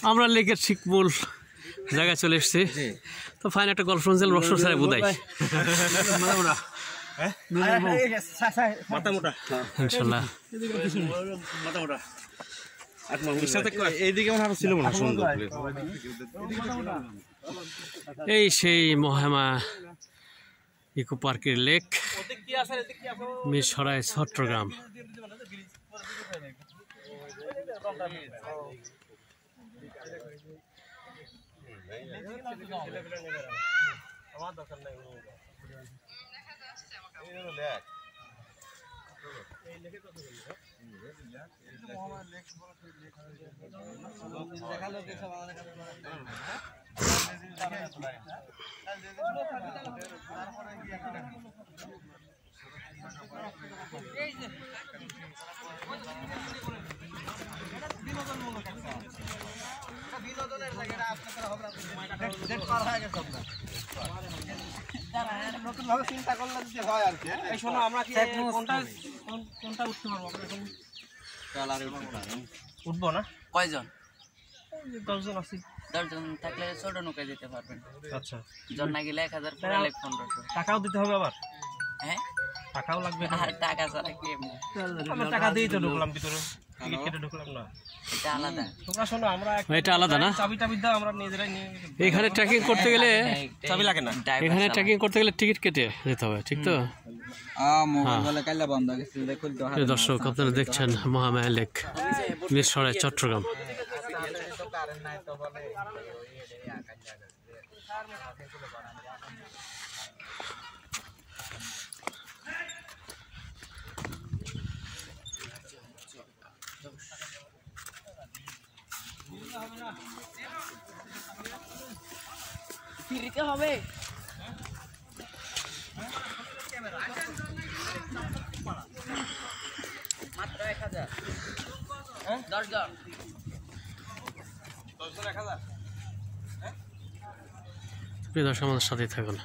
আমরা লেকের ঠিক মূল জায়গায় চলে এসেছি। তো ফাইন একটা গল্প শুনছিলাম রসর ছাড়া বোধাই ইনশাল্লাহ। এই সেই মহামা ইকো পার্কের লেক, মিরসরাই, চট্টগ্রাম। চিন্তা করলে হয় আর কি। শোনো, আমরা কি কোনটা উঠতে পারবো? উঠবো না? কয়জন? 10 জন আছি। 10 জন থাকলে ছোট নৌকায় যেতে পারবেন। আচ্ছা, জন না গেলে 1000 করে, 1500 টাকাও দিতে হবে আবার? হ্যাঁ, টাকাও লাগবে। আর টাকা ছাড়া কি এমনি? আমরা টাকা দিয়ে তো ঢুকলাম ভিতরে, টিকিট কেটে ঢুকলাম না। এটা আলাদা। তোমরা শোনো, আমরা এটা আলাদা না? চাবি দাও, আমরা নিজেরাই নিয়ে। এখানে ট্রেকিং করতে গেলে চাবি লাগে না? এখানে ট্রেকিং করতে গেলে টিকিট কেটে যেতে হবে, ঠিক তো? দর্শক, আপনারা দেখছেন মহামায়া লেক, মিরসরাই, চট্টগ্রাম। ফিরিতে হবে। মাত্র 1000। 10 জন। 10 জন 1000। প্রিয় দর্শক, আমাদের সাথেই থাকুন।